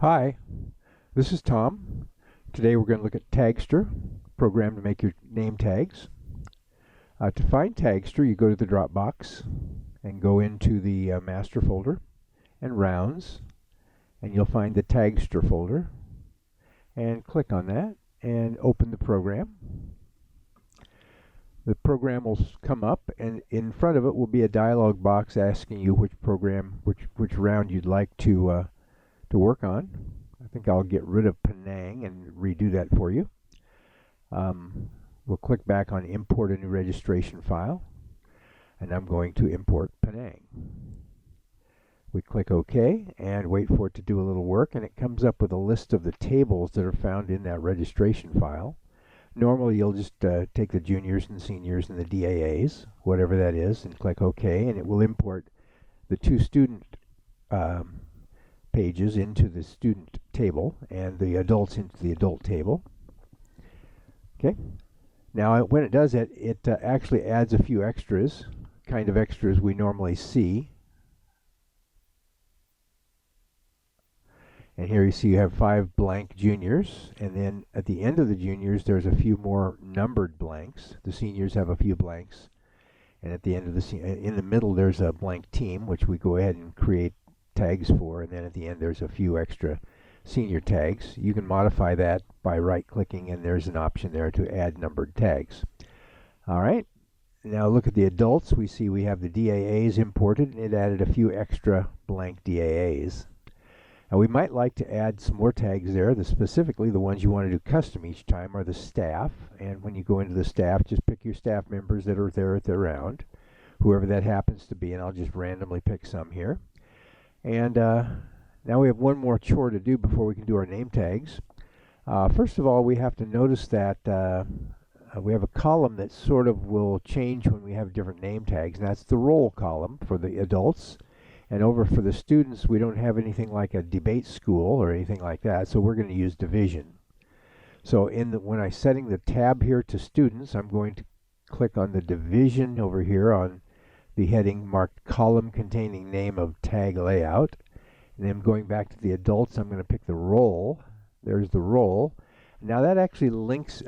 Hi, this is Tom. Today we're going to look at Tagster, program to make your name tags. To find Tagster, you go to the Dropbox and go into the master folder and rounds, and you'll find the Tagster folder, and click on that and open the program. The program will come up, and in front of it will be a dialog box asking you which round you'd like to work on. I think I'll get rid of Penang and redo that for you. We'll click back on Import a new registration file, and I'm going to import Penang. We click OK and wait for it to do a little work, and it comes up with a list of the tables that are found in that registration file. Normally you'll just take the juniors and seniors and the DAAs, whatever that is, and click OK, and it will import the two student pages into the student table and the adults into the adult table. Okay. Now when it does it, it actually adds a few extras, kind of extras we normally see. And here you see you have 5 blank juniors, and then at the end of the juniors there's a few more numbered blanks. The seniors have a few blanks, and at the end of in the middle there's a blank team, which we go ahead and create tags for, and then at the end there's a few extra senior tags. You can modify that by right-clicking, and there's an option there to add numbered tags. Alright, now look at the adults. We see we have the DAAs imported, and it added a few extra blank DAAs. Now we might like to add some more tags there. Specifically the ones you want to do custom each time are the staff, and when you go into the staff, just pick your staff members that are there at the round, whoever that happens to be, and I'll just randomly pick some here. And now we have one more chore to do before we can do our name tags. First of all, we have to notice that we have a column that sort of will change when we have different name tags, and that's the roll column for the adults. And over for the students, we don't have anything like a debate school or anything like that, so we're going to use division. So when I'm setting the tab here to students, I'm going to click on the division over here on the heading marked column containing name of tag layout. And then going back to the adults, I'm going to pick the roll. There's the roll. Now that actually links,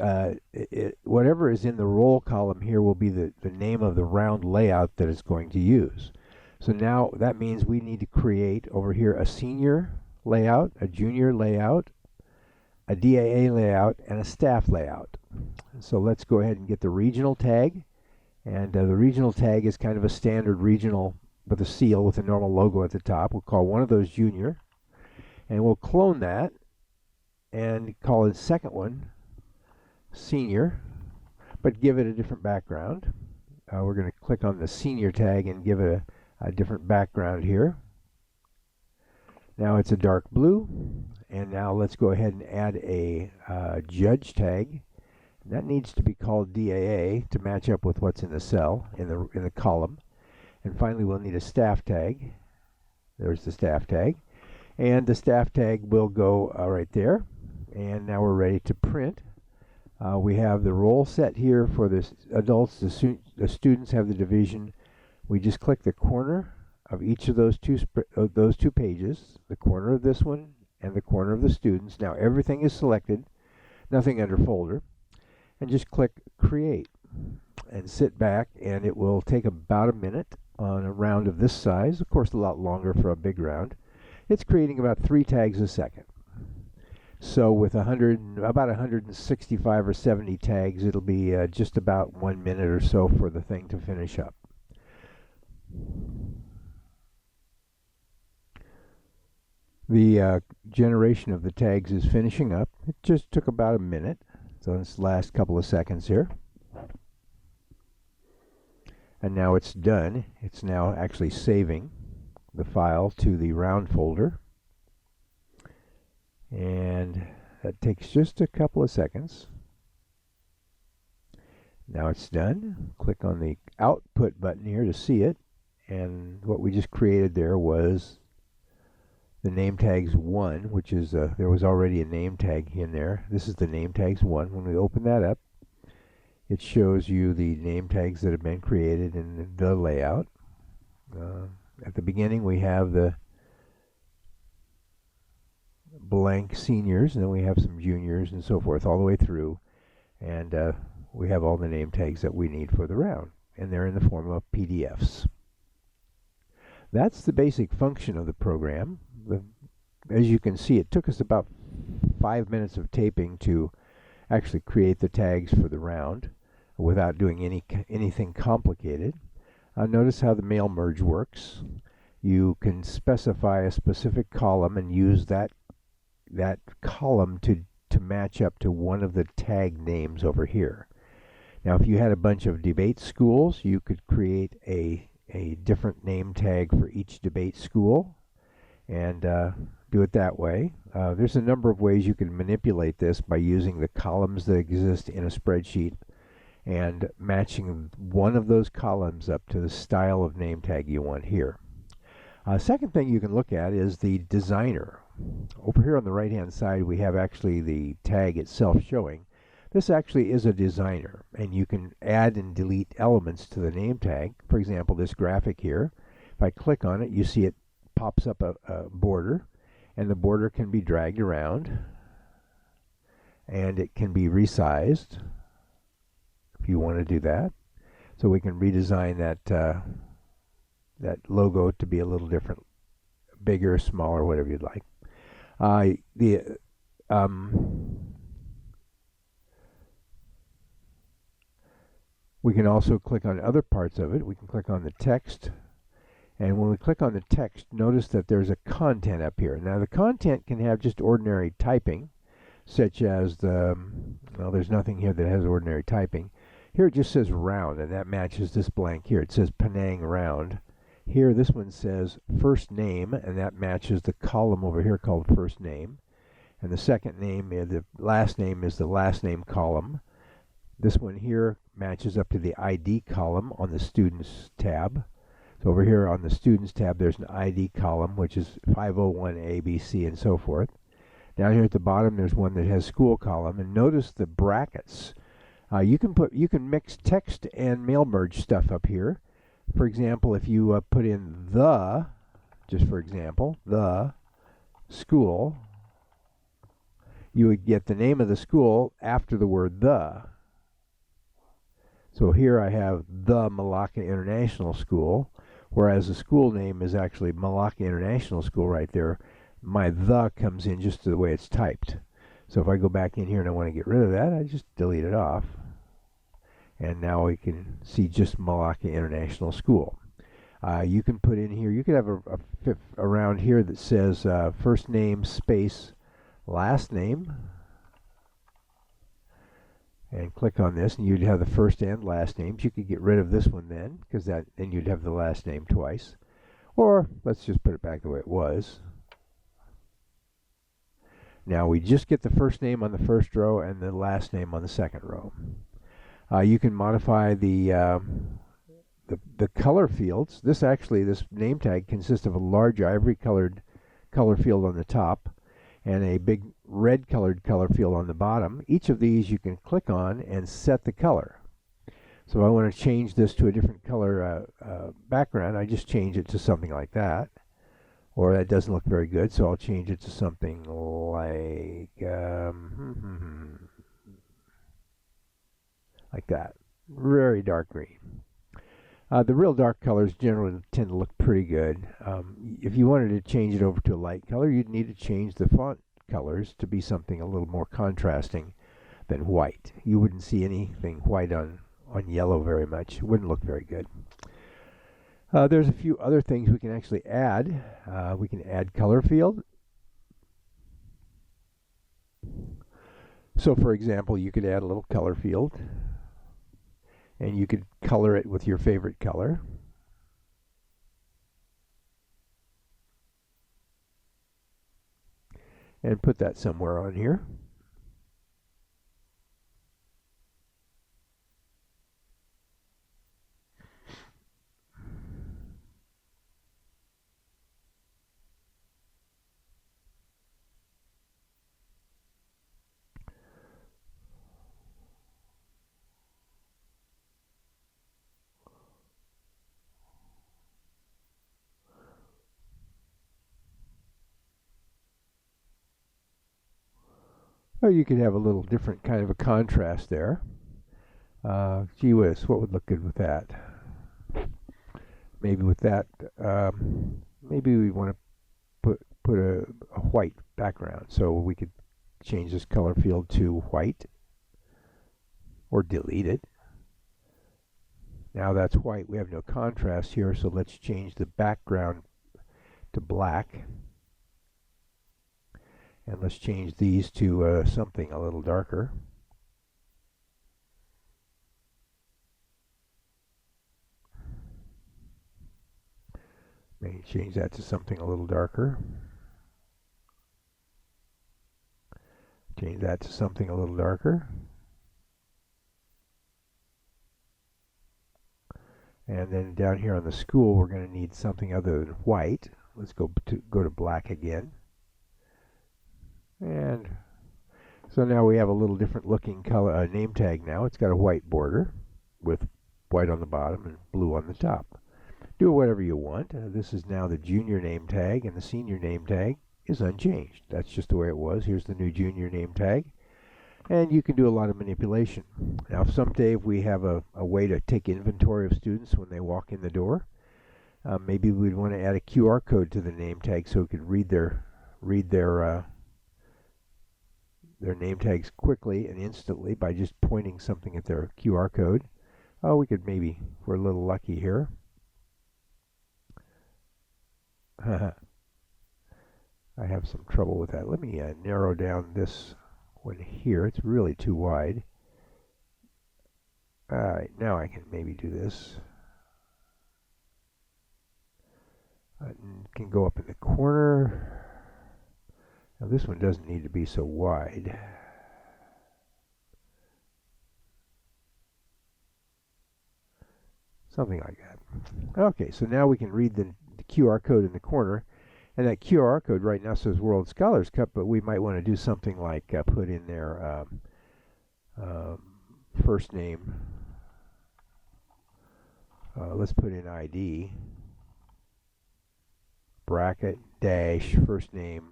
whatever is in the roll column here will be the name of the round layout that it's going to use. So now that means we need to create over here a senior layout, a junior layout, a DAA layout, and a staff layout. So let's go ahead and get the regional tag. And the regional tag is kind of a standard regional with a seal with a normal logo at the top. We'll call one of those junior, and we'll clone that and call the second one senior, but give it a different background. We're going to click on the senior tag and give it a different background here. Now it's a dark blue, and now let's go ahead and add a judge tag. That needs to be called DAA to match up with what's in the cell, in the column. And finally we'll need a staff tag. There's the staff tag. And the staff tag will go right there. And now we're ready to print. We have the roll set here for the adults. The students have the division. We just click the corner of each of those two pages, the corner of this one and the corner of the students. Now everything is selected, nothing under folder. And just click create and sit back, and it will take about a minute on a round of this size. Of course a lot longer for a big round. It's creating about 3 tags a second. So with about 165 or 70 tags, it'll be just about 1 minute or so for the thing to finish up. The generation of the tags is finishing up. It just took about a minute. So this last couple of seconds here. And now it's done. It's now actually saving the file to the round folder. And that takes just a couple of seconds. Now it's done. Click on the output button here to see it. And what we just created there was the name tags 1, which is there was already a name tag in there. This is the name tags 1. When we open that up, it shows you the name tags that have been created in the layout. At the beginning we have the blank seniors, and then we have some juniors and so forth all the way through. And we have all the name tags that we need for the round, and they're in the form of PDFs. That's the basic function of the program. As you can see, it took us about 5 minutes of taping to actually create the tags for the round without doing anything complicated. Notice how the mail merge works. You can specify a specific column and use that column to match up to one of the tag names over here. Now, if you had a bunch of debate schools, you could create a different name tag for each debate school and do it that way. There's a number of ways you can manipulate this by using the columns that exist in a spreadsheet and matching one of those columns up to the style of name tag you want here. Second thing you can look at is the designer. Over here on the right hand side we have actually the tag itself showing. This actually is a designer, and you can add and delete elements to the name tag. For example, this graphic here, if I click on it, you see it pops up a border, and the border can be dragged around and it can be resized if you want to do that. So we can redesign that logo to be a little different, bigger, smaller, whatever you'd like. We can also click on other parts of it. We can click on the text, and when we click on the text, notice that there's a content up here. Now the content can have just ordinary typing, such as there's nothing here that has ordinary typing. Here it just says round, and that matches this blank here. It says Penang round. Here this one says first name, and that matches the column over here called first name. And the second name, the last name, is the last name column. This one here matches up to the ID column on the Students tab. So over here on the Students tab, there's an ID column, which is 501 ABC and so forth. Down here at the bottom, there's one that has School column, and notice the brackets. You can mix text and mail merge stuff up here. For example, if you put in the, just for example, the school, you would get the name of the school after the word the. So here I have the Malacca International School, whereas the school name is actually Malacca International School right there. My the comes in just the way it's typed. So if I go back in here and I want to get rid of that, I just delete it off. And now we can see just Malacca International School. You can put in here, you could have a around here that says first name space last name. And click on this, and you'd have the first and last names. You could get rid of this one then, because then you'd have the last name twice. Or let's just put it back the way it was. Now we just get the first name on the first row and the last name on the second row. You can modify the color fields. This name tag consists of a large ivory colored color field on the top and a big red colored color field on the bottom. Each of these you can click on and set the color. So if I want to change this to a different color background, I just change it to something like that. Or that doesn't look very good, so I'll change it to something like like that. Very dark green. The real dark colors generally tend to look pretty good. If you wanted to change it over to a light color, you'd need to change the font colors to be something a little more contrasting than white. You wouldn't see anything white on yellow very much. It wouldn't look very good. There's a few other things we can actually add. We can add color field. So for example, you could add a little color field, and you could color it with your favorite color. And put that somewhere on here. Oh, you could have a little different kind of a contrast there. Gee whiz, what would look good with that? Maybe with that, maybe we want to put a white background, so we could change this color field to white or delete it. Now that's white. We have no contrast here, so let's change the background to black. And let's change these to something a little darker. Maybe change that to something a little darker. Change that to something a little darker. And then down here on the school, we're going to need something other than white. Let's go to black again. And so now we have a little different looking color name tag now. It's got a white border with white on the bottom and blue on the top. Do whatever you want. This is now the junior name tag, and the senior name tag is unchanged. That's just the way it was. Here's the new junior name tag. And you can do a lot of manipulation. Now, someday if we have a way to take inventory of students when they walk in the door, maybe we'd want to add a QR code to the name tag so we could read their name tags quickly and instantly by just pointing something at their QR code. Oh, we could maybe, if we're a little lucky here. I have some trouble with that. Let me narrow down this one here. It's really too wide. Alright, now I can maybe do this. Can go up in the corner. Now this one doesn't need to be so wide. Something like that. Okay, so now we can read the QR code in the corner. And that QR code right now says World Scholars Cup, but we might want to do something like put in their first name. Let's put in ID, bracket, dash, first name,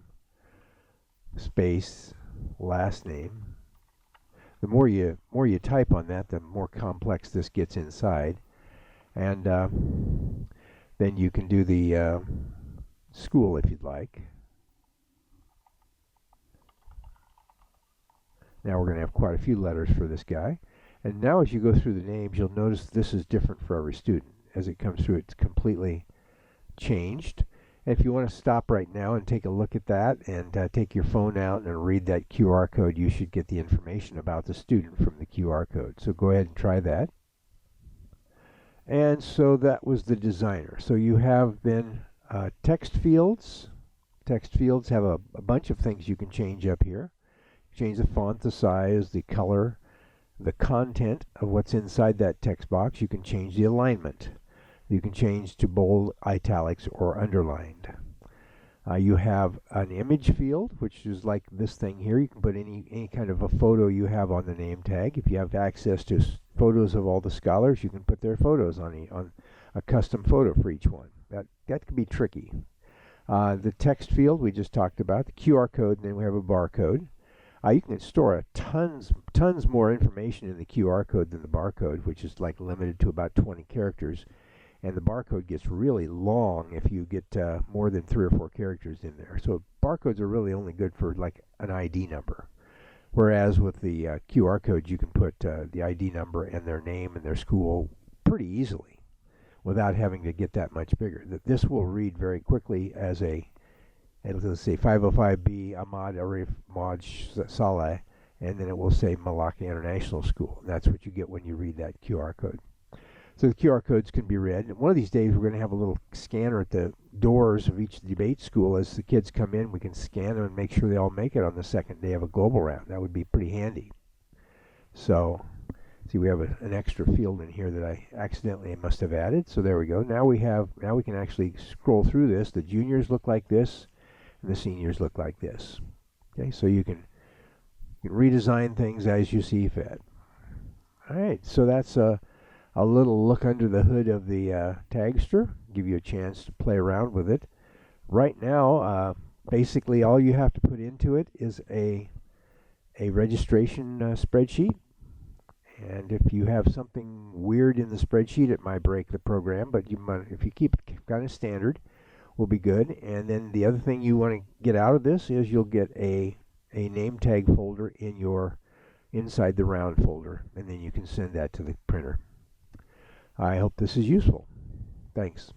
space, last name. The more you type on that, the more complex this gets inside. And then you can do the school if you'd like. Now we're going to have quite a few letters for this guy. And now as you go through the names, you'll notice this is different for every student. As it comes through, it's completely changed. And if you want to stop right now and take a look at that and take your phone out and read that QR code, you should get the information about the student from the QR code. So go ahead and try that. And so that was the designer. So you have then text fields. Text fields have a bunch of things you can change up here. Change the font, the size, the color, the content of what's inside that text box. You can change the alignment. You can change to bold, italics, or underlined. You have an image field, which is like this thing here. You can put any kind of a photo you have on the name tag. If you have access to photos of all the scholars, you can put their photos on a custom photo for each one. That can be tricky. The text field we just talked about, the QR code, and then we have a barcode. You can store tons more information in the QR code than the barcode, which is like limited to about 20 characters. And the barcode gets really long if you get more than 3 or 4 characters in there. So barcodes are really only good for like an ID number. Whereas with the QR code, you can put the ID number and their name and their school pretty easily without having to get that much bigger. This will read very quickly as let's say 505B Ahmad Arif Maj Saleh, and then it will say Malacca International School. That's what you get when you read that QR code. So the QR codes can be read. And one of these days we're going to have a little scanner at the doors of each debate school. As the kids come in, we can scan them and make sure they all make it on the second day of a global round. That would be pretty handy. So, see, we have an extra field in here that I accidentally must have added. So there we go. Now we can actually scroll through this. The juniors look like this, and the seniors look like this. Okay, so you can redesign things as you see fit. All right, so that's a little look under the hood of the Tagster, give you a chance to play around with it. Right now, basically all you have to put into it is a a registration spreadsheet. And if you have something weird in the spreadsheet, it might break the program, but if you keep it kind of standard, will be good. And then the other thing you want to get out of this is you'll get a name tag folder in your inside the round folder, and then you can send that to the printer. I hope this is useful. Thanks.